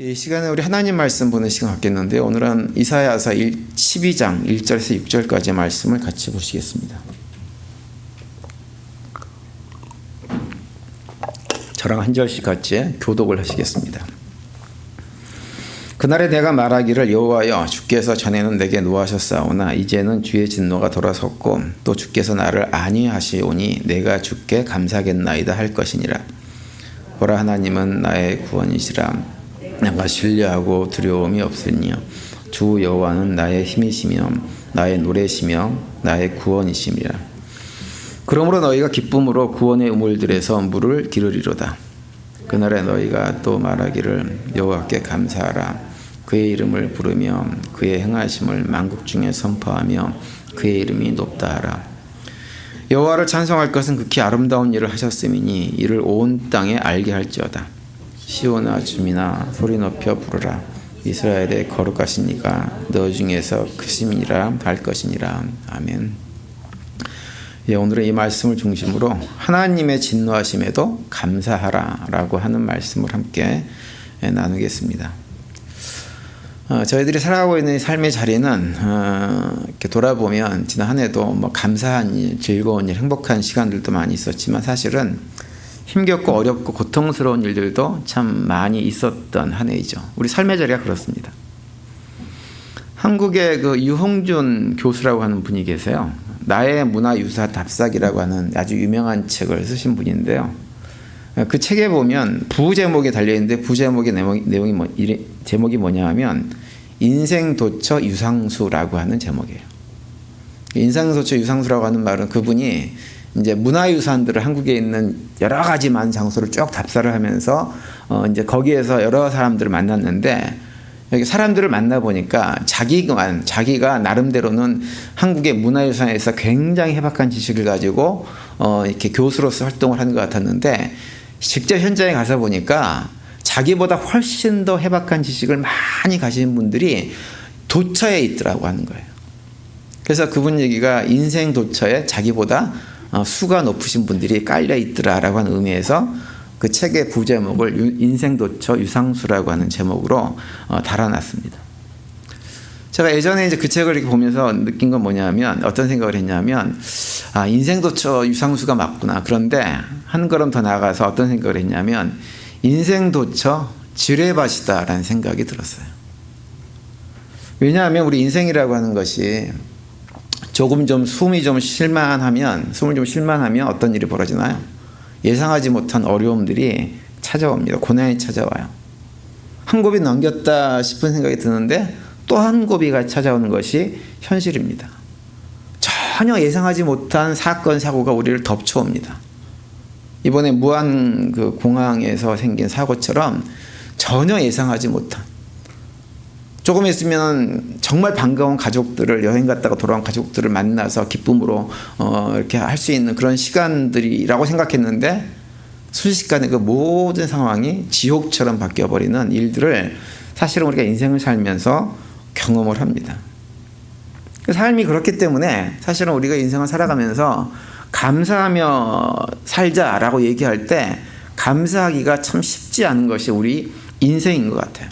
이 시간에 우리 하나님 말씀 보는 시간 갖겠는데요. 오늘은 이사야서 12장 1절에서 6절까지의 말씀을 같이 보시겠습니다. 저랑 한 절씩 같이 교독을 하시겠습니다. 그날에 내가 말하기를 여호와여 주께서 전에는 내게 노하셨사오나 이제는 주의 진노가 돌아섰고 또 주께서 나를 안위하시오니 내가 주께 감사하겠나이다 할 것이니라. 보라 하나님은 나의 구원이시라. 내가 신뢰하고 두려움이 없으니요 주 여호와는 나의 힘이시며 나의 노래시며 나의 구원이심이라. 그러므로 너희가 기쁨으로 구원의 우물들에서 물을 기르리로다. 그날에 너희가 또 말하기를 여호와께 감사하라. 그의 이름을 부르며 그의 행하심을 만국 중에 선포하며 그의 이름이 높다 하라. 여호와를 찬송할 것은 극히 아름다운 일을 하셨음이니 이를 온 땅에 알게 할지어다. 시온아 주민아 소리 높여 부르라. 이스라엘의 거룩하신 이가 너 중에서 크심이라 할 것이니라. 아멘. 오늘은 이 말씀을 중심으로 하나님의 진노하심에도 감사하라 라고 하는 말씀을 함께 나누겠습니다. 저희들이 살아가고 있는 이 삶의 자리는 이렇게 돌아보면 지난 한 해도 감사한 일, 즐거운 일, 행복한 시간들도 많이 있었지만 사실은 힘겹고 어렵고 고통스러운 일들도 참 많이 있었던 한 해이죠. 우리 삶의 자리가 그렇습니다. 한국의 그 유홍준 교수라고 하는 분이 계세요. 나의 문화유산 답사기라고 하는 아주 유명한 책을 쓰신 분인데요. 그 책에 보면 부제목이 달려있는데 부제목의 제목이 뭐냐 하면 인생도처 유상수라고 하는 제목이에요. 인생도처 유상수라고 하는 말은 그분이 이제 문화유산들을 한국에 있는 여러 가지 많은 장소를 쭉 답사를 하면서 이제 거기에서 여러 사람들을 만났는데 여기 사람들을 만나 보니까 자기가 나름대로는 한국의 문화유산에서 굉장히 해박한 지식을 가지고 이렇게 교수로서 활동을 하는 것 같았는데 직접 현장에 가서 보니까 자기보다 훨씬 더 해박한 지식을 많이 가진 분들이 도처에 있더라고 하는 거예요. 그래서 그분 얘기가 인생 도처에 자기보다 수가 높으신 분들이 깔려 있더라라고 하는 의미에서 그 책의 부제목을 인생도처 유상수라고 하는 제목으로 달아놨습니다. 제가 예전에 이제 그 책을 이렇게 보면서 느낀 건 뭐냐면 어떤 생각을 했냐면 인생도처 유상수가 맞구나. 그런데 한 걸음 더 나아가서 어떤 생각을 했냐면 인생도처 지뢰밭이다라는 생각이 들었어요. 왜냐하면 우리 인생이라고 하는 것이 숨이 좀 쉴만하면 어떤 일이 벌어지나요? 예상하지 못한 어려움들이 찾아옵니다. 고난이 찾아와요. 한 고비 넘겼다 싶은 생각이 드는데 또 한 고비가 찾아오는 것이 현실입니다. 전혀 예상하지 못한 사건, 사고가 우리를 덮쳐옵니다. 이번에 무안 그 공항에서 생긴 사고처럼 전혀 예상하지 못한 조금 있으면 정말 반가운 가족들을 여행 갔다가 돌아온 가족들을 만나서 기쁨으로 이렇게 할 수 있는 그런 시간들이라고 생각했는데 순식간에 그 모든 상황이 지옥처럼 바뀌어버리는 일들을 사실은 우리가 인생을 살면서 경험을 합니다. 삶이 그렇기 때문에 사실은 우리가 인생을 살아가면서 감사하며 살자라고 얘기할 때 감사하기가 참 쉽지 않은 것이 우리 인생인 것 같아요.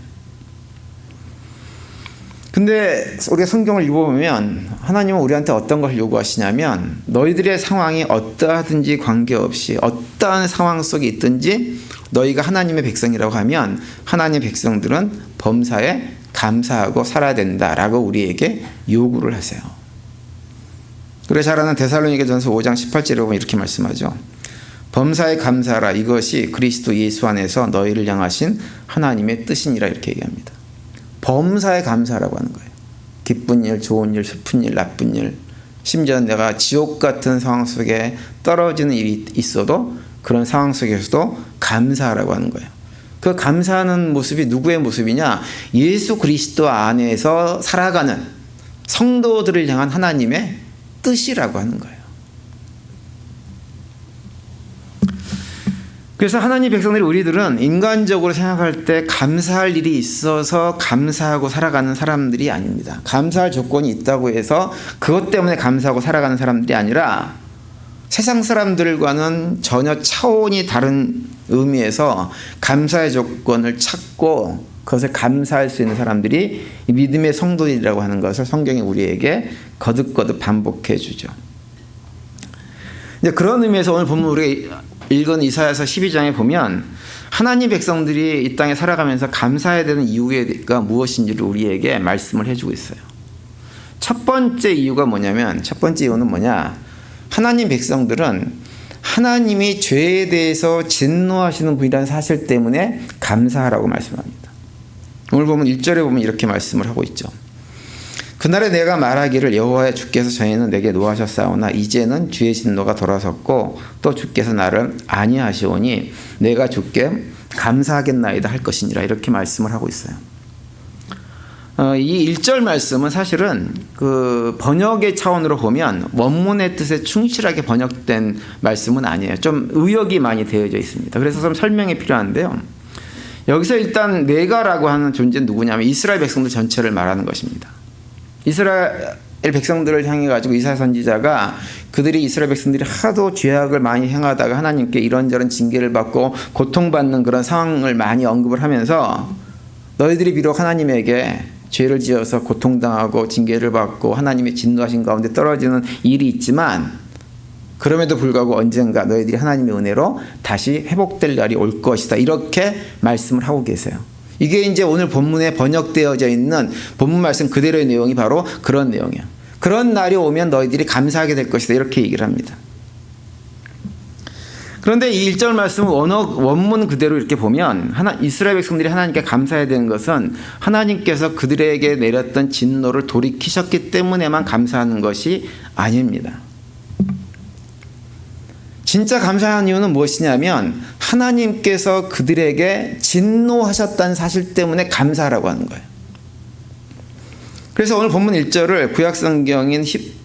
근데 우리가 성경을 읽어보면 하나님은 우리한테 어떤 것을 요구하시냐면 너희들의 상황이 어떠하든지 관계없이 어떠한 상황 속에 있든지 너희가 하나님의 백성이라고 하면 하나님의 백성들은 범사에 감사하고 살아야 된다라고 우리에게 요구를 하세요. 그래서 잘 아는 데살로니가전서 5장 18절에 보면 이렇게 말씀하죠. 범사에 감사하라. 이것이 그리스도 예수 안에서 너희를 향하신 하나님의 뜻이니라 이렇게 얘기합니다. 범사에 감사하라고 하는 거예요. 기쁜 일, 좋은 일, 슬픈 일, 나쁜 일, 심지어 내가 지옥 같은 상황 속에 떨어지는 일이 있어도 그런 상황 속에서도 감사하라고 하는 거예요. 그 감사하는 모습이 누구의 모습이냐? 예수 그리스도 안에서 살아가는 성도들을 향한 하나님의 뜻이라고 하는 거예요. 그래서 하나님 백성들이 우리들은 인간적으로 생각할 때 감사할 일이 있어서 감사하고 살아가는 사람들이 아닙니다. 감사할 조건이 있다고 해서 그것 때문에 감사하고 살아가는 사람들이 아니라 세상 사람들과는 전혀 차원이 다른 의미에서 감사의 조건을 찾고 그것을 감사할 수 있는 사람들이 이 믿음의 성도들이라고 하는 것을 성경이 우리에게 거듭거듭 반복해 주죠. 이제 그런 의미에서 오늘 본문 우리가 읽은 이사야서 12장에 보면 하나님 백성들이 이 땅에 살아가면서 감사해야 되는 이유가 무엇인지를 우리에게 말씀을 해주고 있어요. 첫 번째 이유가 뭐냐면, 첫 번째 이유는 뭐냐? 하나님 백성들은 하나님이 죄에 대해서 진노하시는 분이라는 사실 때문에 감사하라고 말씀합니다. 오늘 보면 1절에 보면 이렇게 말씀을 하고 있죠. 그날에 내가 말하기를 여호와의 주께서 전에는 내게 노하셨사오나 이제는 주의 진노가 돌아섰고 또 주께서 나를 아니하시오니 내가 주께 감사하겠나이다 할 것이니라, 이렇게 말씀을 하고 있어요. 이 1절 말씀은 사실은 그 번역의 차원으로 보면 원문의 뜻에 충실하게 번역된 말씀은 아니에요. 좀 의역이 많이 되어져 있습니다. 그래서 좀 설명이 필요한데요. 여기서 일단 내가라고 하는 존재는 누구냐면 이스라엘 백성들 전체를 말하는 것입니다. 이스라엘 백성들을 향해 가지고 이사야 선지자가 그들이 이스라엘 백성들이 하도 죄악을 많이 행하다가 하나님께 이런저런 징계를 받고 고통받는 그런 상황을 많이 언급을 하면서 너희들이 비록 하나님에게 죄를 지어서 고통당하고 징계를 받고 하나님의 진노하신 가운데 떨어지는 일이 있지만 그럼에도 불구하고 언젠가 너희들이 하나님의 은혜로 다시 회복될 날이 올 것이다, 이렇게 말씀을 하고 계세요. 이게 이제 오늘 본문에 번역되어져 있는 본문 말씀 그대로의 내용이 바로 그런 내용이에요. 그런 날이 오면 너희들이 감사하게 될 것이다, 이렇게 얘기를 합니다. 그런데 이 1절 말씀 원문 그대로 이렇게 보면 이스라엘 백성들이 하나님께 감사해야 되는 것은 하나님께서 그들에게 내렸던 진노를 돌이키셨기 때문에만 감사하는 것이 아닙니다. 진짜 감사한 이유는 무엇이냐면 하나님께서 그들에게 진노하셨다는 사실 때문에 감사하라고 하는 거예요. 그래서 오늘 본문 1절을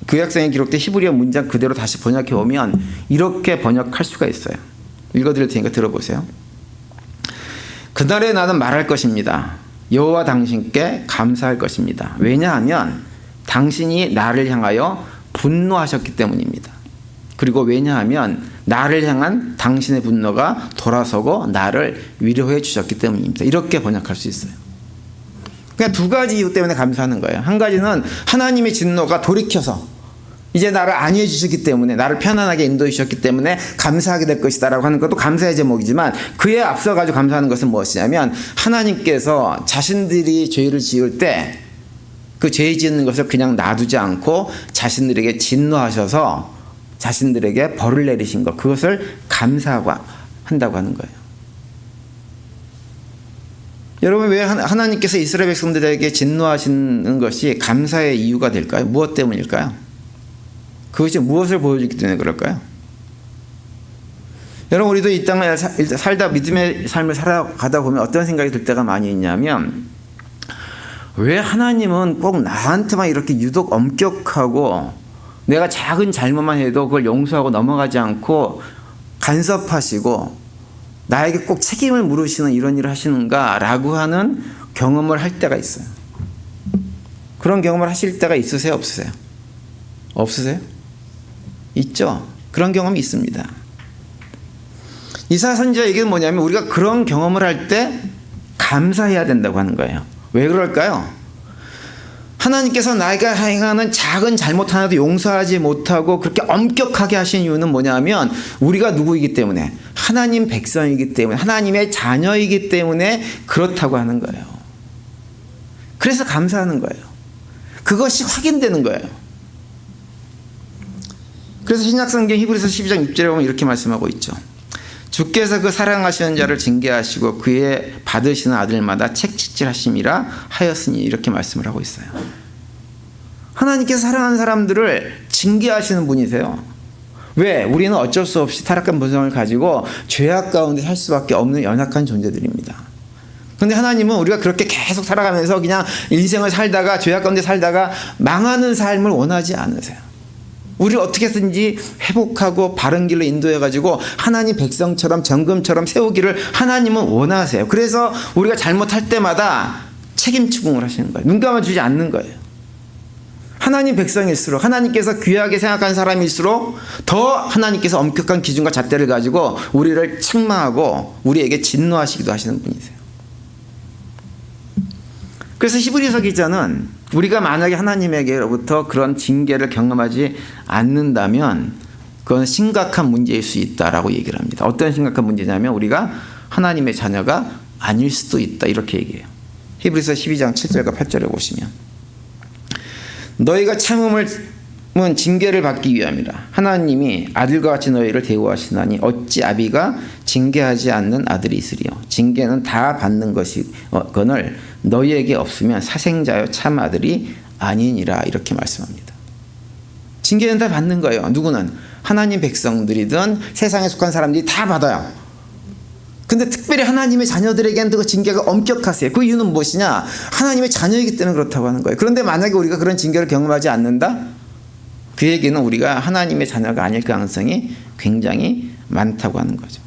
구약성에 기록된 히브리어 문장 그대로 다시 번역해 오면 이렇게 번역할 수가 있어요. 읽어드릴 테니까 들어보세요. 그날에 나는 말할 것입니다. 여호와 당신께 감사할 것입니다. 왜냐하면 당신이 나를 향하여 분노하셨기 때문입니다. 그리고 왜냐하면 나를 향한 당신의 분노가 돌아서고 나를 위로해 주셨기 때문입니다. 이렇게 번역할 수 있어요. 그냥 두 가지 이유 때문에 감사하는 거예요. 한 가지는 하나님의 진노가 돌이켜서 이제 나를 안위해 주셨기 때문에, 나를 편안하게 인도해 주셨기 때문에 감사하게 될 것이다 라고 하는 것도 감사의 제목이지만, 그에 앞서 가지고 감사하는 것은 무엇이냐면 하나님께서 자신들이 죄를 지을 때 그 죄 짓는 것을 그냥 놔두지 않고 자신들에게 진노하셔서 자신들에게 벌을 내리신 것, 그것을 감사하고 한다고 하는 거예요. 여러분, 왜 하나님께서 이스라엘 백성들에게 진노하시는 것이 감사의 이유가 될까요? 무엇 때문일까요? 그것이 무엇을 보여주기 때문에 그럴까요? 여러분, 우리도 이 땅을 살다 믿음의 삶을 살아가다 보면 어떤 생각이 들 때가 많이 있냐면, 왜 하나님은 꼭 나한테만 이렇게 유독 엄격하고 내가 작은 잘못만 해도 그걸 용서하고 넘어가지 않고 간섭하시고 나에게 꼭 책임을 물으시는 이런 일을 하시는가 라고 하는 경험을 할 때가 있어요. 그런 경험을 하실 때가 있으세요? 없으세요? 없으세요? 있죠? 그런 경험이 있습니다. 이사야 선지자 얘기는 뭐냐면 우리가 그런 경험을 할 때 감사해야 된다고 하는 거예요. 왜 그럴까요? 하나님께서 나이가 행하는 작은 잘못 하나도 용서하지 못하고 그렇게 엄격하게 하신 이유는 뭐냐면 우리가 누구이기 때문에, 하나님 백성이기 때문에, 하나님의 자녀이기 때문에 그렇다고 하는 거예요. 그래서 감사하는 거예요. 그것이 확인되는 거예요. 그래서 신약성경 히브리서 12장 6절에 보면 이렇게 말씀하고 있죠. 주께서 그 사랑하시는 자를 징계하시고 그의 받으시는 아들마다 책찍질하심이라 하였으니, 이렇게 말씀을 하고 있어요. 하나님께서 사랑하는 사람들을 징계하시는 분이세요. 왜? 우리는 어쩔 수 없이 타락한 본성을 가지고 죄악 가운데 살 수밖에 없는 연약한 존재들입니다. 그런데 하나님은 우리가 그렇게 계속 살아가면서 그냥 인생을 살다가 죄악 가운데 살다가 망하는 삶을 원하지 않으세요. 우리를 어떻게든지 회복하고 바른 길로 인도해가지고 하나님 백성처럼 정금처럼 세우기를 하나님은 원하세요. 그래서 우리가 잘못할 때마다 책임 추궁을 하시는 거예요. 눈 감아주지 않는 거예요. 하나님 백성일수록, 하나님께서 귀하게 생각하는 사람일수록 더 하나님께서 엄격한 기준과 잣대를 가지고 우리를 책망하고 우리에게 진노하시기도 하시는 분이세요. 그래서 히브리서 기자는 우리가 만약에 하나님에게로부터 그런 징계를 경험하지 않는다면 그건 심각한 문제일 수 있다라고 얘기를 합니다. 어떤 심각한 문제냐면 우리가 하나님의 자녀가 아닐 수도 있다, 이렇게 얘기해요. 히브리서 12장 7절과 8절에 보시면, 너희가 참음은 징계를 받기 위함이라. 하나님이 아들과 같이 너희를 대우하시나니 어찌 아비가 징계하지 않는 아들이 있으리요. 징계는 다 받는 것이거늘 너희에게 없으면 사생자여 참 아들이 아니니라, 이렇게 말씀합니다. 징계는 다 받는 거예요. 누구는? 하나님 백성들이든 세상에 속한 사람들이 다 받아요. 근데 특별히 하나님의 자녀들에게는 그 징계가 엄격하세요. 그 이유는 무엇이냐? 하나님의 자녀이기 때문에 그렇다고 하는 거예요. 그런데 만약에 우리가 그런 징계를 경험하지 않는다? 그 얘기는 우리가 하나님의 자녀가 아닐 가능성이 굉장히 많다고 하는 거죠.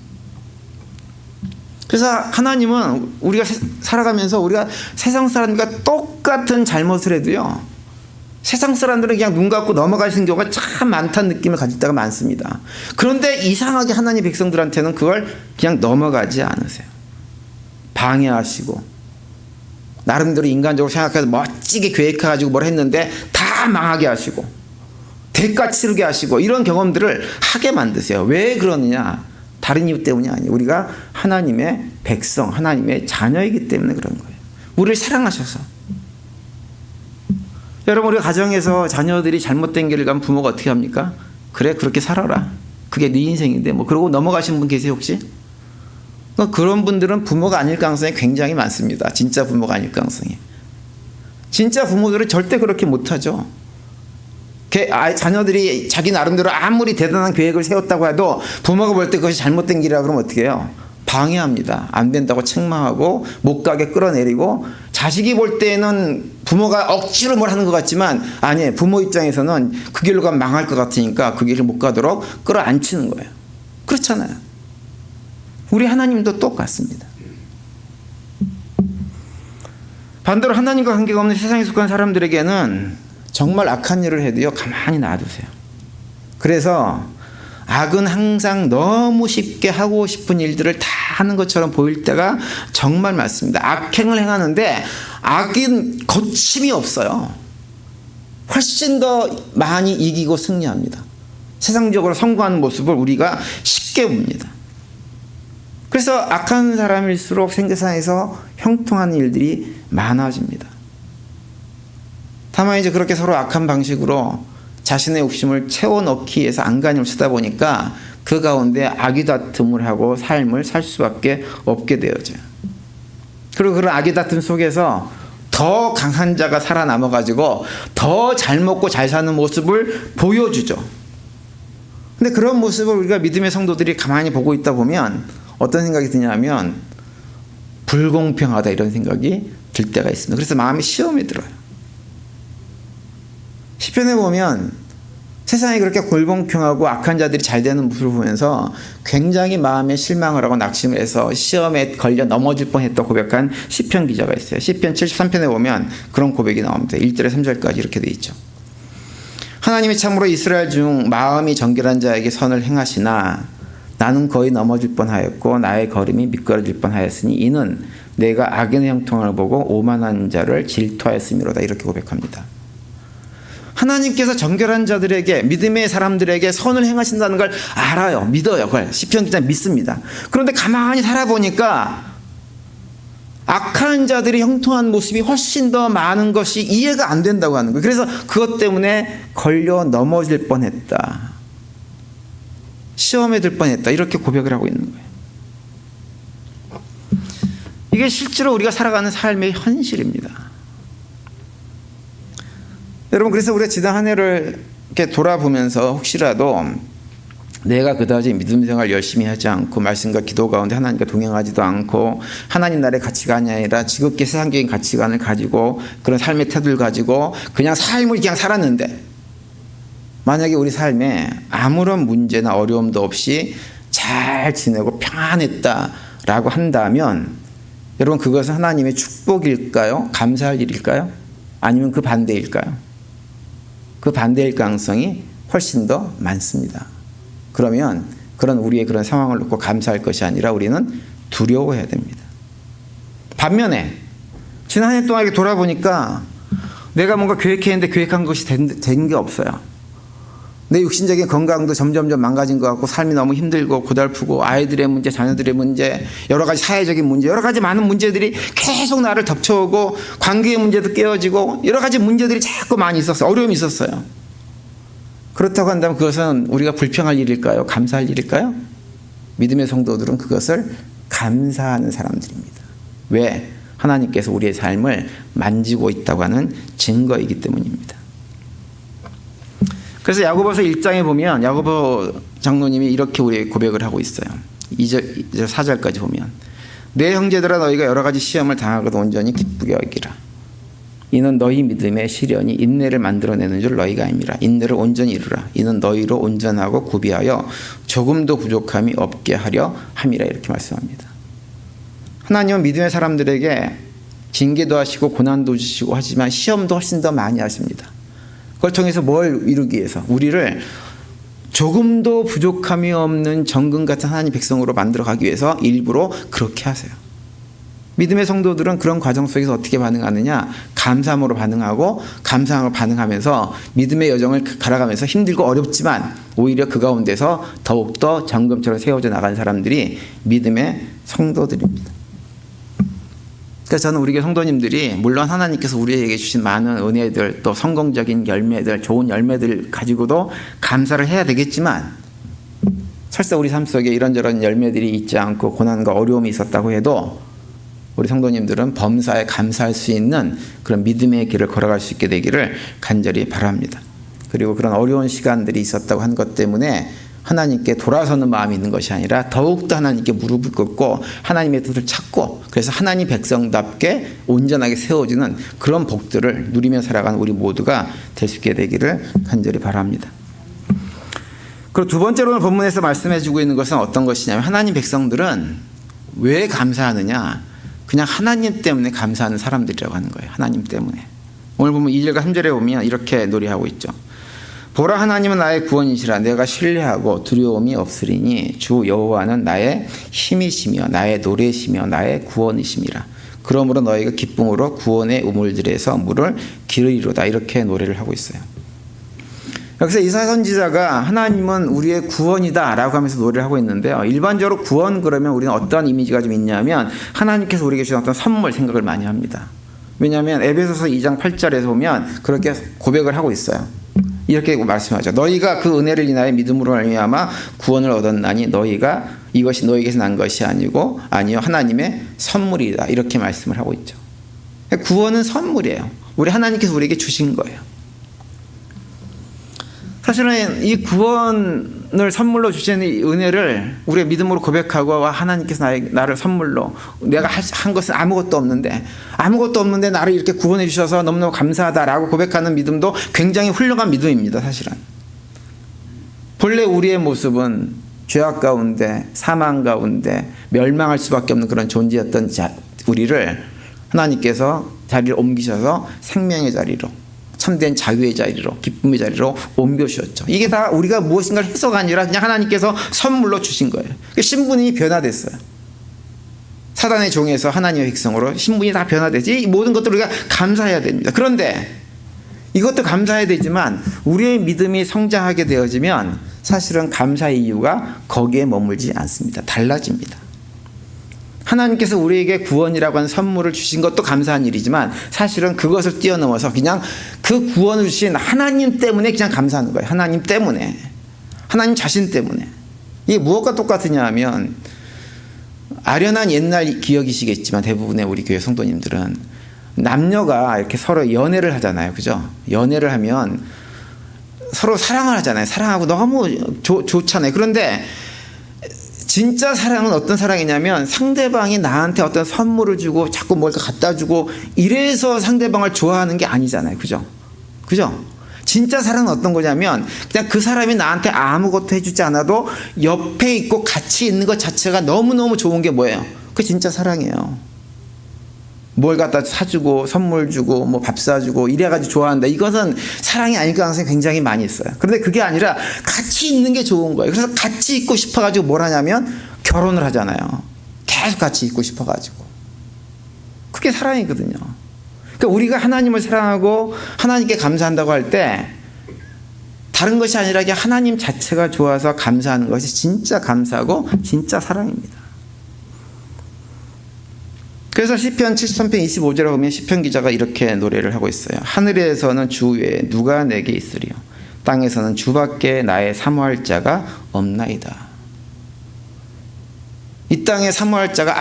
그래서 하나님은 우리가 살아가면서 우리가 세상 사람과 똑같은 잘못을 해도요, 세상 사람들은 그냥 눈 감고 넘어가시는 경우가 참 많다는 느낌을 가질 때가 많습니다. 그런데 이상하게 하나님 백성들한테는 그걸 그냥 넘어가지 않으세요. 방해하시고 나름대로 인간적으로 생각해서 멋지게 계획해가지고 뭘 했는데 다 망하게 하시고 대가 치르게 하시고 이런 경험들을 하게 만드세요. 왜 그러느냐? 다른 이유 때문이 아니에요. 우리가 하나님의 백성, 하나님의 자녀이기 때문에 그런 거예요. 우리를 사랑하셔서. 여러분, 우리 가정에서 자녀들이 잘못된 길을 가면 부모가 어떻게 합니까? 그래, 그렇게 살아라. 그게 네 인생인데 뭐. 그러고 넘어가신 분 계세요 혹시? 그러니까 그런 분들은 부모가 아닐 가능성이 굉장히 많습니다. 진짜 부모가 아닐 가능성이. 진짜 부모들은 절대 그렇게 못하죠. 자녀들이 자기 나름대로 아무리 대단한 계획을 세웠다고 해도 부모가 볼 때 그것이 잘못된 길이라 그러면 어떻게 해요? 방해합니다. 안 된다고 책망하고 못 가게 끌어내리고, 자식이 볼 때는 부모가 억지로 뭘 하는 것 같지만 아니에요. 부모 입장에서는 그 길로 가면 망할 것 같으니까 그 길을 못 가도록 끌어안치는 거예요. 그렇잖아요. 우리 하나님도 똑같습니다. 반대로 하나님과 관계가 없는 세상에 속한 사람들에게는 정말 악한 일을 해도요, 가만히 놔두세요. 그래서 악은 항상 너무 쉽게 하고 싶은 일들을 다 하는 것처럼 보일 때가 정말 많습니다. 악행을 행하는데 악은 거침이 없어요. 훨씬 더 많이 이기고 승리합니다. 세상적으로 성공하는 모습을 우리가 쉽게 봅니다. 그래서 악한 사람일수록 세상에서 형통하는 일들이 많아집니다. 다만 이제 그렇게 서로 악한 방식으로 자신의 욕심을 채워넣기 위해서 안간힘을 쓰다 보니까 그 가운데 악의다툼을 하고 삶을 살 수밖에 없게 되어져요. 그리고 그런 악의다툼 속에서 더 강한 자가 살아남아가지고 더 잘 먹고 잘 사는 모습을 보여주죠. 근데 그런 모습을 우리가 믿음의 성도들이 가만히 보고 있다 보면 어떤 생각이 드냐면 불공평하다, 이런 생각이 들 때가 있습니다. 그래서 마음이 시험에 들어요. 시편에 보면 세상이 그렇게 불공평하고 악한 자들이 잘 되는 모습을 보면서 굉장히 마음에 실망을 하고 낙심을 해서 시험에 걸려 넘어질 뻔했다고 고백한 시편 기자가 있어요. 시편 73편에 보면 그런 고백이 나옵니다. 1절에 3절까지 이렇게 돼 있죠. 하나님이 참으로 이스라엘 중 마음이 정결한 자에게 선을 행하시나 나는 거의 넘어질 뻔하였고 나의 걸음이 미끄러질 뻔하였으니 이는 내가 악인의 형통을 보고 오만한 자를 질투하였음이로다, 이렇게 고백합니다. 하나님께서 정결한 자들에게, 믿음의 사람들에게 선을 행하신다는 걸 알아요. 믿어요. 그걸 시편 기자 믿습니다. 그런데 가만히 살아보니까 악한 자들이 형통한 모습이 훨씬 더 많은 것이 이해가 안 된다고 하는 거예요. 그래서 그것 때문에 걸려 넘어질 뻔했다, 시험에 들 뻔했다, 이렇게 고백을 하고 있는 거예요. 이게 실제로 우리가 살아가는 삶의 현실입니다. 여러분, 그래서 우리가 지난 한 해를 이렇게 돌아보면서 혹시라도 내가 그다지 믿음 생활 열심히 하지 않고 말씀과 기도 가운데 하나님과 동행하지도 않고 하나님 나라의 가치관이 아니라 지극히 세상적인 가치관을 가지고 그런 삶의 태도를 가지고 그냥 삶을 그냥 살았는데, 만약에 우리 삶에 아무런 문제나 어려움도 없이 잘 지내고 평안했다라고 한다면 여러분, 그것은 하나님의 축복일까요? 감사할 일일까요? 아니면 그 반대일까요? 그 반대일 가능성이 훨씬 더 많습니다. 그러면 그런 우리의 그런 상황을 놓고 감사할 것이 아니라 우리는 두려워해야 됩니다. 반면에 지난 한 해 동안 이렇게 돌아보니까 내가 뭔가 계획했는데 계획한 것이 된 게 없어요. 내 육신적인 건강도 점점점 망가진 것 같고 삶이 너무 힘들고 고달프고 아이들의 문제, 자녀들의 문제, 여러 가지 사회적인 문제, 여러 가지 많은 문제들이 계속 나를 덮쳐오고 관계의 문제도 깨어지고 여러 가지 문제들이 자꾸 많이 있었어요. 어려움이 있었어요. 그렇다고 한다면 그것은 우리가 불평할 일일까요? 감사할 일일까요? 믿음의 성도들은 그것을 감사하는 사람들입니다. 왜? 하나님께서 우리의 삶을 만지고 있다고 하는 증거이기 때문입니다. 그래서 야고보서 1장에 보면 야고보 장로님이 이렇게 우리에게 고백을 하고 있어요. 2절 4절까지 보면 내 형제들아 너희가 여러 가지 시험을 당하고도 온전히 기쁘게 여기라. 이는 너희 믿음의 시련이 인내를 만들어내는 줄 너희가 알미라. 인내를 온전히 이루라. 이는 너희로 온전하고 구비하여 조금도 부족함이 없게 하려 함이라. 이렇게 말씀합니다. 하나님은 믿음의 사람들에게 징계도 하시고 고난도 주시고 하지만 시험도 훨씬 더 많이 하십니다. 그걸 통해서 뭘 이루기 위해서? 우리를 조금도 부족함이 없는 정금 같은 하나님 백성으로 만들어가기 위해서 일부러 그렇게 하세요. 믿음의 성도들은 그런 과정 속에서 어떻게 반응하느냐? 감사함으로 반응하고 감사함으로 반응하면서 믿음의 여정을 갈아가면서 힘들고 어렵지만 오히려 그 가운데서 더욱더 정금처럼 세워져 나간 사람들이 믿음의 성도들입니다. 그래서 저는 우리 교회 성도님들이 물론 하나님께서 우리에게 주신 많은 은혜들 또 성공적인 열매들 좋은 열매들 가지고도 감사를 해야 되겠지만 설사 우리 삶 속에 이런저런 열매들이 있지 않고 고난과 어려움이 있었다고 해도 우리 성도님들은 범사에 감사할 수 있는 그런 믿음의 길을 걸어갈 수 있게 되기를 간절히 바랍니다. 그리고 그런 어려운 시간들이 있었다고 한 것 때문에 하나님께 돌아서는 마음이 있는 것이 아니라 더욱더 하나님께 무릎을 꿇고 하나님의 뜻을 찾고 그래서 하나님 백성답게 온전하게 세워지는 그런 복들을 누리며 살아가는 우리 모두가 될 수 있게 되기를 간절히 바랍니다. 그리고 두 번째로 오늘 본문에서 말씀해 주고 있는 것은 어떤 것이냐면 하나님 백성들은 왜 감사하느냐? 그냥 하나님 때문에 감사하는 사람들이라고 하는 거예요. 하나님 때문에. 오늘 보면 2절과 3절에 보면 이렇게 노래하고 있죠. 보라 하나님은 나의 구원이시라. 내가 신뢰하고 두려움이 없으리니 주 여호와는 나의 힘이시며 나의 노래시며 나의 구원이심이라. 그러므로 너희가 기쁨으로 구원의 우물들에서 물을 기르리로다. 이렇게 노래를 하고 있어요. 여기서 이사야 선지자가 하나님은 우리의 구원이다 라고 하면서 노래를 하고 있는데요. 일반적으로 구원 그러면 우리는 어떤 이미지가 좀 있냐면 하나님께서 우리에게 주신 어떤 선물 생각을 많이 합니다. 왜냐하면 에베소서 2장 8절에서 보면 그렇게 고백을 하고 있어요. 이렇게 말씀하죠. 너희가 그 은혜를 인하여 믿음으로 말미암아 구원을 얻었나니 너희가 이것이 너희에게서 난 것이 아니고 아니요 하나님의 선물이다. 이렇게 말씀을 하고 있죠. 구원은 선물이에요. 우리 하나님께서 우리에게 주신 거예요. 사실은 이 구원을 선물로 주시는 이 은혜를 우리가 믿음으로 고백하고 하나님께서 나를 선물로 내가 한 것은 아무것도 없는데 나를 이렇게 구원해 주셔서 너무너무 감사하다라고 고백하는 믿음도 굉장히 훌륭한 믿음입니다. 사실은 본래 우리의 모습은 죄악 가운데 사망 가운데 멸망할 수밖에 없는 그런 존재였던 우리를 하나님께서 자리를 옮기셔서 생명의 자리로 참된 자유의 자리로 기쁨의 자리로 옮겨주셨죠. 이게 다 우리가 무엇인가를 해서가 아니라 그냥 하나님께서 선물로 주신 거예요. 신분이 변화됐어요. 사단의 종에서 하나님의 백성으로 신분이 다 변화되지. 이 모든 것들을 우리가 감사해야 됩니다. 그런데 이것도 감사해야 되지만 우리의 믿음이 성장하게 되어지면 사실은 감사의 이유가 거기에 머물지 않습니다. 달라집니다. 하나님께서 우리에게 구원이라고 하는 선물을 주신 것도 감사한 일이지만 사실은 그것을 뛰어넘어서 그냥 그 구원을 주신 하나님 때문에 그냥 감사하는 거예요. 하나님 때문에. 하나님 자신 때문에. 이게 무엇과 똑같으냐 하면 아련한 옛날 기억이시겠지만 대부분의 우리 교회 성도님들은 남녀가 이렇게 서로 연애를 하잖아요. 그죠? 연애를 하면 서로 사랑을 하잖아요. 사랑하고 너무 좋잖아요. 그런데 진짜 사랑은 어떤 사랑이냐면 상대방이 나한테 어떤 선물을 주고 자꾸 뭘 갖다 주고 이래서 상대방을 좋아하는 게 아니잖아요. 그죠? 진짜 사랑은 어떤 거냐면 그냥 그 사람이 나한테 아무것도 해주지 않아도 옆에 있고 같이 있는 것 자체가 너무너무 좋은 게 뭐예요? 그게 진짜 사랑이에요. 뭘 갖다 사주고 선물 주고 뭐 밥 사주고 이래가지고 좋아한다. 이것은 사랑이 아닐 가능성이 굉장히 많이 있어요. 그런데 그게 아니라 같이 있는 게 좋은 거예요. 그래서 같이 있고 싶어가지고 뭘 하냐면 결혼을 하잖아요. 계속 같이 있고 싶어가지고. 그게 사랑이거든요. 그러니까 우리가 하나님을 사랑하고 하나님께 감사한다고 할 때 다른 것이 아니라 하나님 자체가 좋아서 감사하는 것이 진짜 감사하고 진짜 사랑입니다. 그래서 시편 73편 25절에 보면 시편 기자가 이렇게 노래를 하고 있어요. 하늘에서는 주 외에 누가 내게 있으리요. 땅에서는 주밖에 나의 사모할 자가 없나이다. 이 땅에 사모할 자가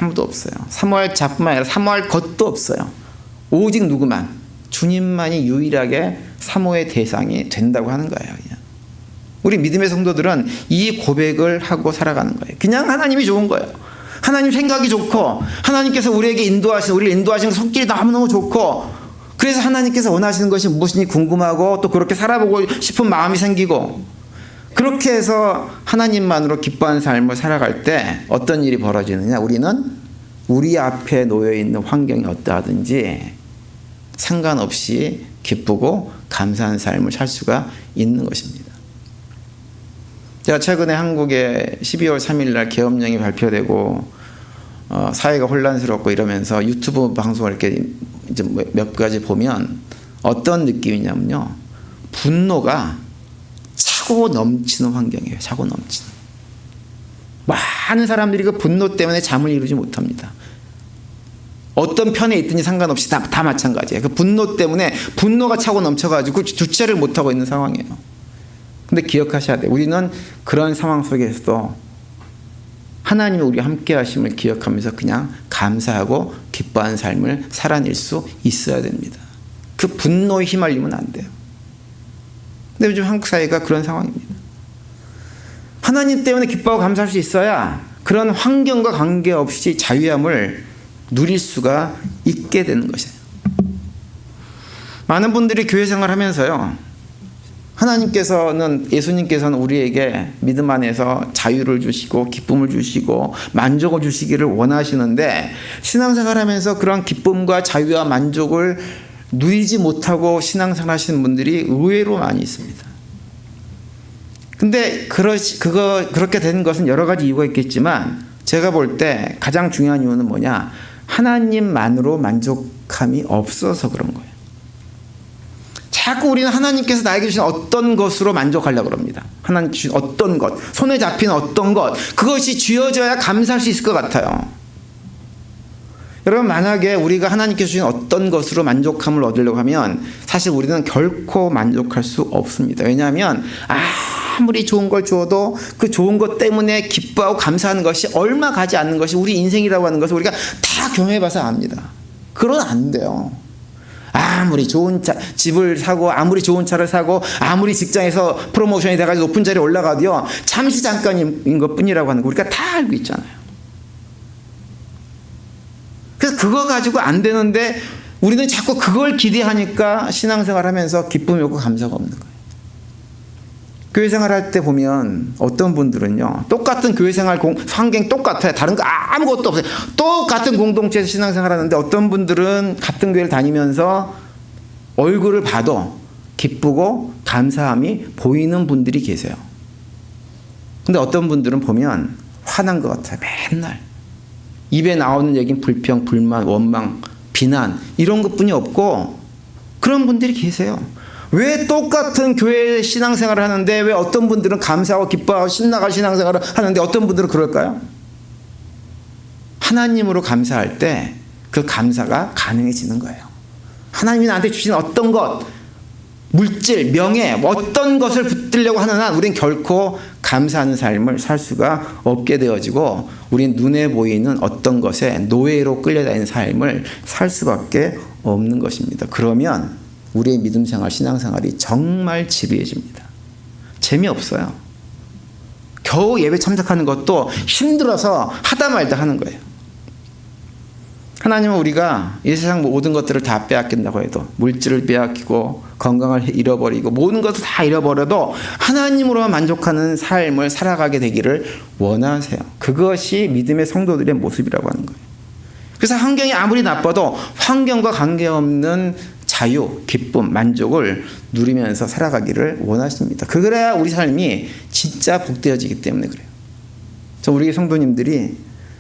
아무도 없어요. 사모할 자뿐만 아니라 사모할 것도 없어요. 오직 누구만, 주님만이 유일하게 사모의 대상이 된다고 하는 거예요. 그냥. 우리 믿음의 성도들은 이 고백을 하고 살아가는 거예요. 그냥 하나님이 좋은 거예요. 하나님 생각이 좋고 하나님께서 우리에게 우리를 인도하시는 손길이 너무너무 좋고 그래서 하나님께서 원하시는 것이 무엇인지 궁금하고 또 그렇게 살아보고 싶은 마음이 생기고 그렇게 해서 하나님만으로 기뻐하는 삶을 살아갈 때 어떤 일이 벌어지느냐, 우리는 우리 앞에 놓여있는 환경이 어떠하든지 상관없이 기쁘고 감사한 삶을 살 수가 있는 것입니다. 제가 최근에 한국에 12월 3일 날 계엄령이 발표되고 사회가 혼란스럽고 이러면서 유튜브 방송을 이렇게 이제 몇 가지 보면 어떤 느낌이냐면요, 분노가 차고 넘치는 환경이에요. 차고 넘치는. 많은 사람들이 그 분노 때문에 잠을 이루지 못합니다. 어떤 편에 있든지 상관없이 다 마찬가지예요. 그 분노 때문에 분노가 차고 넘쳐가지고 주체를 못하고 있는 상황이에요. 근데 기억하셔야 돼요. 우리는 그런 상황 속에서도 하나님이 우리와 함께 하심을 기억하면서 그냥 감사하고 기뻐하는 삶을 살아낼 수 있어야 됩니다. 그 분노에 휘말리면 안 돼요. 근데 요즘 한국 사회가 그런 상황입니다. 하나님 때문에 기뻐하고 감사할 수 있어야 그런 환경과 관계없이 자유함을 누릴 수가 있게 되는 것이에요. 많은 분들이 교회 생활하면서요, 하나님께서는, 예수님께서는 우리에게 믿음 안에서 자유를 주시고 기쁨을 주시고 만족을 주시기를 원하시는데 신앙생활하면서 그런 기쁨과 자유와 만족을 누리지 못하고 신앙생활 하시는 분들이 의외로 많이 있습니다. 근데 그렇게 되는 것은 여러 가지 이유가 있겠지만 제가 볼 때 가장 중요한 이유는 뭐냐, 하나님만으로 만족함이 없어서 그런 거예요. 자꾸 우리는 하나님께서 나에게 주신 어떤 것으로 만족하려고 합니다. 하나님 주신 어떤 것, 손에 잡힌 어떤 것, 그것이 쥐어져야 감사할 수 있을 것 같아요. 여러분, 만약에 우리가 하나님께서 주신 어떤 것으로 만족함을 얻으려고 하면 사실 우리는 결코 만족할 수 없습니다. 왜냐하면 아무리 좋은 걸 주어도 그 좋은 것 때문에 기뻐하고 감사하는 것이 얼마 가지 않는 것이 우리 인생이라고 하는 것을 우리가 다 경험해봐서 압니다. 그러면 안 돼요. 아무리 좋은 집을 사고 아무리 좋은 차를 사고 아무리 직장에서 프로모션이 돼가지고 높은 자리에 올라가도요, 잠시 잠깐인 것뿐이라고 하는 거 우리가 다 알고 있잖아요. 그래서 그거 가지고 안 되는데 우리는 자꾸 그걸 기대하니까 신앙생활 하면서 기쁨이 없고 감사가 없는 거예요. 교회 생활할 때 보면 어떤 분들은요, 똑같은 교회 생활 환경이 똑같아요. 다른 거 아무것도 없어요. 똑같은 공동체에서 신앙생활 하는데 어떤 분들은 같은 교회를 다니면서 얼굴을 봐도 기쁘고 감사함이 보이는 분들이 계세요. 근데 어떤 분들은 보면 화난 것 같아요. 맨날 입에 나오는 얘기는 불평, 불만, 원망, 비난 이런 것뿐이 없고 그런 분들이 계세요. 왜 똑같은 교회 신앙생활을 하는데 왜 어떤 분들은 감사하고 기뻐하고 신나가 신앙생활을 하는데 어떤 분들은 그럴까요? 하나님으로 감사할 때 그 감사가 가능해지는 거예요. 하나님이 나한테 주신 어떤 것, 물질, 명예, 어떤 것을 붙들려고 하는 한 우린 결코 감사하는 삶을 살 수가 없게 되어지고 우린 눈에 보이는 어떤 것에 노예로 끌려다니는 삶을 살 수밖에 없는 것입니다. 그러면 우리의 믿음 생활, 신앙 생활이 정말 지루해집니다. 재미없어요. 겨우 예배 참석하는 것도 힘들어서 하다 말다 하는 거예요. 하나님은 우리가 이 세상 모든 것들을 다 빼앗긴다고 해도, 물질을 빼앗기고 건강을 잃어버리고 모든 것을 다 잃어버려도 하나님으로만 만족하는 삶을 살아가게 되기를 원하세요. 그것이 믿음의 성도들의 모습이라고 하는 거예요. 그래서 환경이 아무리 나빠도 환경과 관계없는 자유, 기쁨, 만족을 누리면서 살아가기를 원하십니다. 그래야 우리 삶이 진짜 복되어지기 때문에 그래요. 우리 성도님들이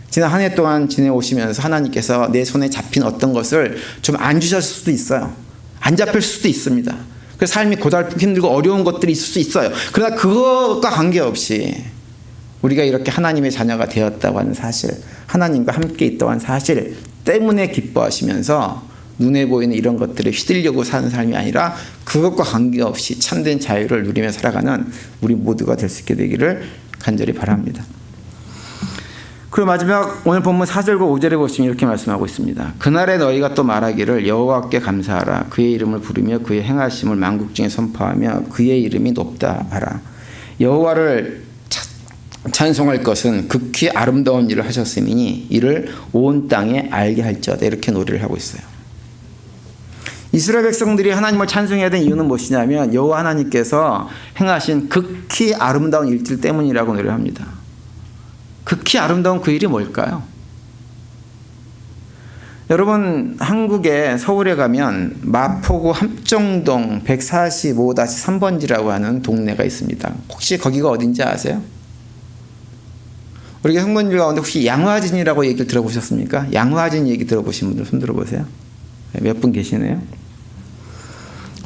지난 한 해 동안 지내오시면서 하나님께서 내 손에 잡힌 어떤 것을 좀 안 주셨을 수도 있어요. 안 잡힐 수도 있습니다. 그래서 삶이 고달프고 힘들고 어려운 것들이 있을 수 있어요. 그러나 그것과 관계없이 우리가 이렇게 하나님의 자녀가 되었다고 하는 사실, 하나님과 함께 있다고 하는 사실 때문에 기뻐하시면서 눈에 보이는 이런 것들에 휘둘려고 사는 삶이 아니라 그것과 관계없이 참된 자유를 누리며 살아가는 우리 모두가 될 수 있게 되기를 간절히 바랍니다. 그리고 마지막 오늘 본문 4절과 5절에 보시면 이렇게 말씀하고 있습니다. 그날에 너희가 또 말하기를 여호와께 감사하라. 그의 이름을 부르며 그의 행하심을 만국 중에 선포하며 그의 이름이 높다 하라. 여호와를 찬송할 것은 극히 아름다운 일을 하셨으니 이를 온 땅에 알게 할지어다. 이렇게 노래를 하고 있어요. 이스라엘 백성들이 하나님을 찬송해야 되는 이유는 무엇이냐면 여호와 하나님께서 행하신 극히 아름다운 일들 때문이라고 노래를 합니다. 극히 아름다운 그 일이 뭘까요? 여러분, 한국의 서울에 가면 마포구 합정동 145-3번지라고 하는 동네가 있습니다. 혹시 거기가 어딘지 아세요? 우리 성도님들 가운데 혹시 양화진이라고 얘기를 들어보셨습니까? 양화진 얘기 들어보신 분들 손 들어보세요. 몇 분 계시네요.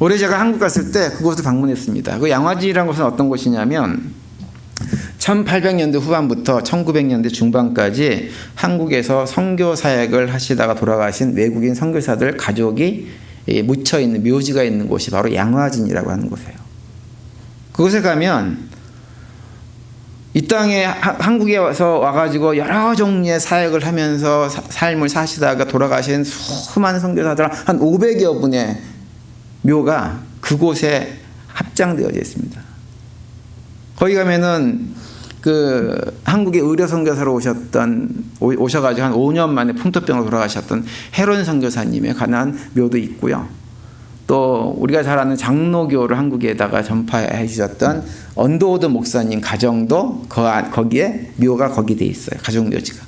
올해 제가 한국 갔을 때 그곳을 방문했습니다. 그 양화진이라는 곳은 어떤 곳이냐면 1800년대 후반부터 1900년대 중반까지 한국에서 선교 사역을 하시다가 돌아가신 외국인 선교사들 가족이 묻혀있는 묘지가 있는 곳이 바로 양화진이라고 하는 곳이에요. 그곳에 가면 이 땅에 한국에 와가지고 여러 종류의 사역을 하면서 삶을 사시다가 돌아가신 수많은 선교사들 한 500여 분의 묘가 그곳에 합장되어져 있습니다. 거기 가면은 그 한국의 의료 선교사로 오셔가지고 한 5년 만에 풍토병으로 돌아가셨던 헤론 선교사님에 관한 묘도 있고요. 또 우리가 잘 아는 장로교를 한국에다가 전파해 주셨던 언더우드 목사님 가정도 거기에 묘가 거기 돼 있어요. 가정 묘지가.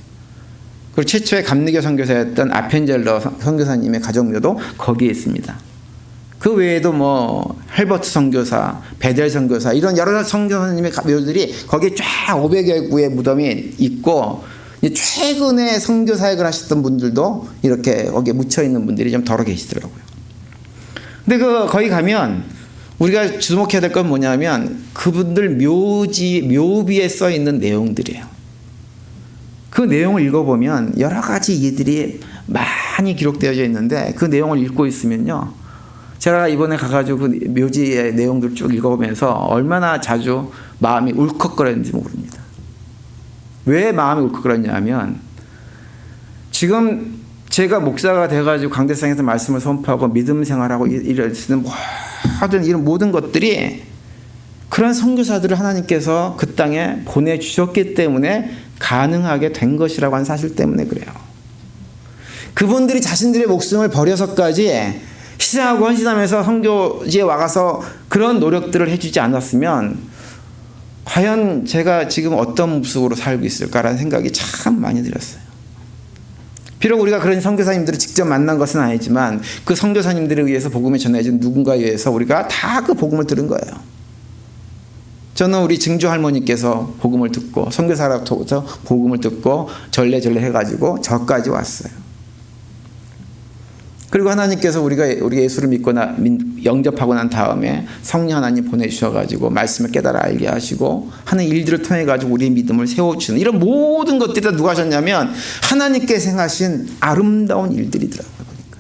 그리고 최초의 감리교 선교사였던 아펜젤러 선교사님의 가정 묘도 거기에 있습니다. 그 외에도 뭐 헬버트 선교사, 베델 선교사 이런 여러 선교사님의 묘들이 거기에 쫙 500여 구의 무덤이 있고 최근에 선교 사역을 하셨던 분들도 이렇게 거기에 묻혀 있는 분들이 좀 덜어 계시더라고요. 근데 거기 가면 우리가 주목해야 될 건 뭐냐면 그분들 묘비에 써 있는 내용들이에요. 그 내용을 읽어보면 여러 가지 일들이 많이 기록되어져 있는데 그 내용을 읽고 있으면요. 제가 이번에 가가지고 그 묘지의 내용들을 쭉 읽어보면서 얼마나 자주 마음이 울컥거렸는지 모릅니다. 왜 마음이 울컥거렸냐면 지금 제가 목사가 돼가지고 강대상에서 말씀을 선포하고 믿음 생활하고 이런 모든 것들이 그런 선교사들을 하나님께서 그 땅에 보내주셨기 때문에 가능하게 된 것이라고 하는 사실 때문에 그래요. 그분들이 자신들의 목숨을 버려서까지 희생하고 헌신하면서 선교지에 와가서 그런 노력들을 해주지 않았으면 과연 제가 지금 어떤 모습으로 살고 있을까라는 생각이 참 많이 들었어요. 비록 우리가 그런 선교사님들을 직접 만난 것은 아니지만 그 선교사님들에 의해서 복음이 전해진 누군가에 의해서 우리가 다 그 복음을 들은 거예요. 저는 우리 증조 할머니께서 복음을 듣고 선교사로부터 복음을 듣고 절레절레 해가지고 저까지 왔어요. 그리고 하나님께서 우리가 예수를 믿고 영접하고 난 다음에 성령 하나님 보내주셔가지고 말씀을 깨달아 알게 하시고 하는 일들을 통해가지고 우리의 믿음을 세워주는 이런 모든 것들이 다 누가 하셨냐면 하나님께서 행하신 아름다운 일들이더라고요. 보니까.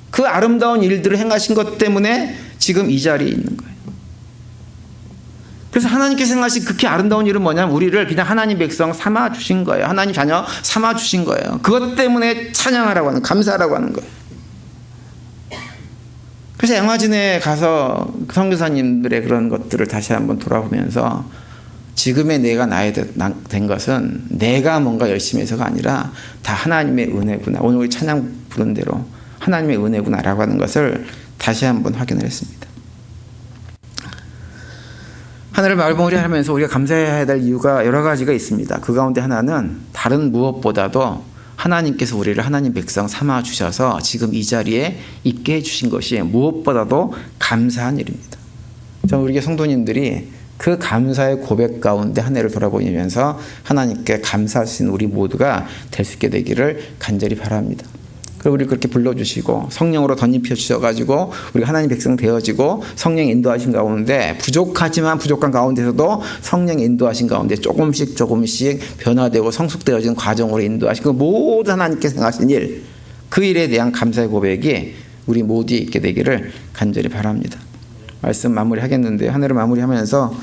그 아름다운 일들을 행하신 것 때문에 지금 이 자리에 있는 거예요. 그래서 하나님께서 행하신 극히 아름다운 일은 뭐냐면 우리를 그냥 하나님 백성 삼아 주신 거예요. 하나님 자녀 삼아 주신 거예요. 그것 때문에 찬양하라고 하는, 감사하라고 하는 거예요. 그래서 양화진에 가서 선교사님들의 그런 것들을 다시 한번 돌아보면서 지금의 내가 나이 된 것은 내가 뭔가 열심히 해서가 아니라 다 하나님의 은혜구나. 오늘 우리 찬양 부른 대로 하나님의 은혜구나라고 하는 것을 다시 한번 확인을 했습니다. 하늘을 말봉우리 하면서 우리가 감사해야 될 이유가 여러 가지가 있습니다. 그 가운데 하나는 다른 무엇보다도 하나님께서 우리를 하나님 백성 삼아 주셔서 지금 이 자리에 있게 해주신 것이 무엇보다도 감사한 일입니다. 저는 우리 성도님들이 그 감사의 고백 가운데 한 해를 돌아보면서 하나님께 감사할 수 있는 우리 모두가 될 수 있게 되기를 간절히 바랍니다. 그리고 우리 그렇게 불러주시고 성령으로 덧입혀 주셔가지고 우리가 하나님 백성 되어지고 성령 인도하신 가운데 부족하지만 부족한 가운데서도 성령 인도하신 가운데 조금씩 변화되고 성숙되어지는 과정으로 인도하시고 모든 하나님께서 행하신 일, 그 일에 대한 감사의 고백이 우리 모두에 있게 되기를 간절히 바랍니다. 말씀 마무리하겠는데 한 해를 마무리하면서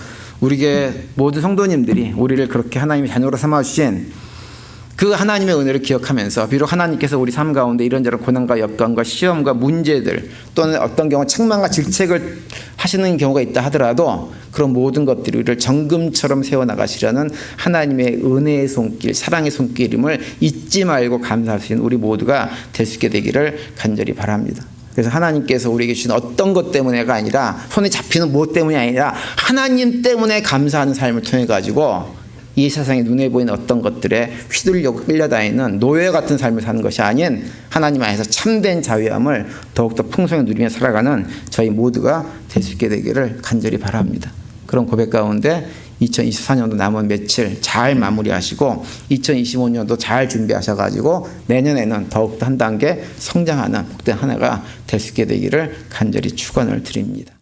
우리에게 모든 성도님들이 우리를 그렇게 하나님의 자녀로 삼아주신 그 하나님의 은혜를 기억하면서 비록 하나님께서 우리 삶 가운데 이런저런 고난과 역경과 시험과 문제들 또는 어떤 경우 책망과 질책을 하시는 경우가 있다 하더라도 그런 모든 것들이 우리를 정금처럼 세워나가시려는 하나님의 은혜의 손길, 사랑의 손길임을 잊지 말고 감사할 수 있는 우리 모두가 될 수 있게 되기를 간절히 바랍니다. 그래서 하나님께서 우리에게 주신 어떤 것 때문에가 아니라 손에 잡히는 무엇 때문이 아니라 하나님 때문에 감사하는 삶을 통해 가지고 이 세상에 눈에 보이는 어떤 것들에 휘둘려 끌려다니는 노예 같은 삶을 사는 것이 아닌 하나님 안에서 참된 자유함을 더욱더 풍성히 누리며 살아가는 저희 모두가 될 수 있게 되기를 간절히 바랍니다. 그런 고백 가운데 2024년도 남은 며칠 잘 마무리하시고 2025년도 잘 준비하셔가지고 내년에는 더욱더 한 단계 성장하는 복된 한 해가 될 수 있게 되기를 간절히 축원을 드립니다.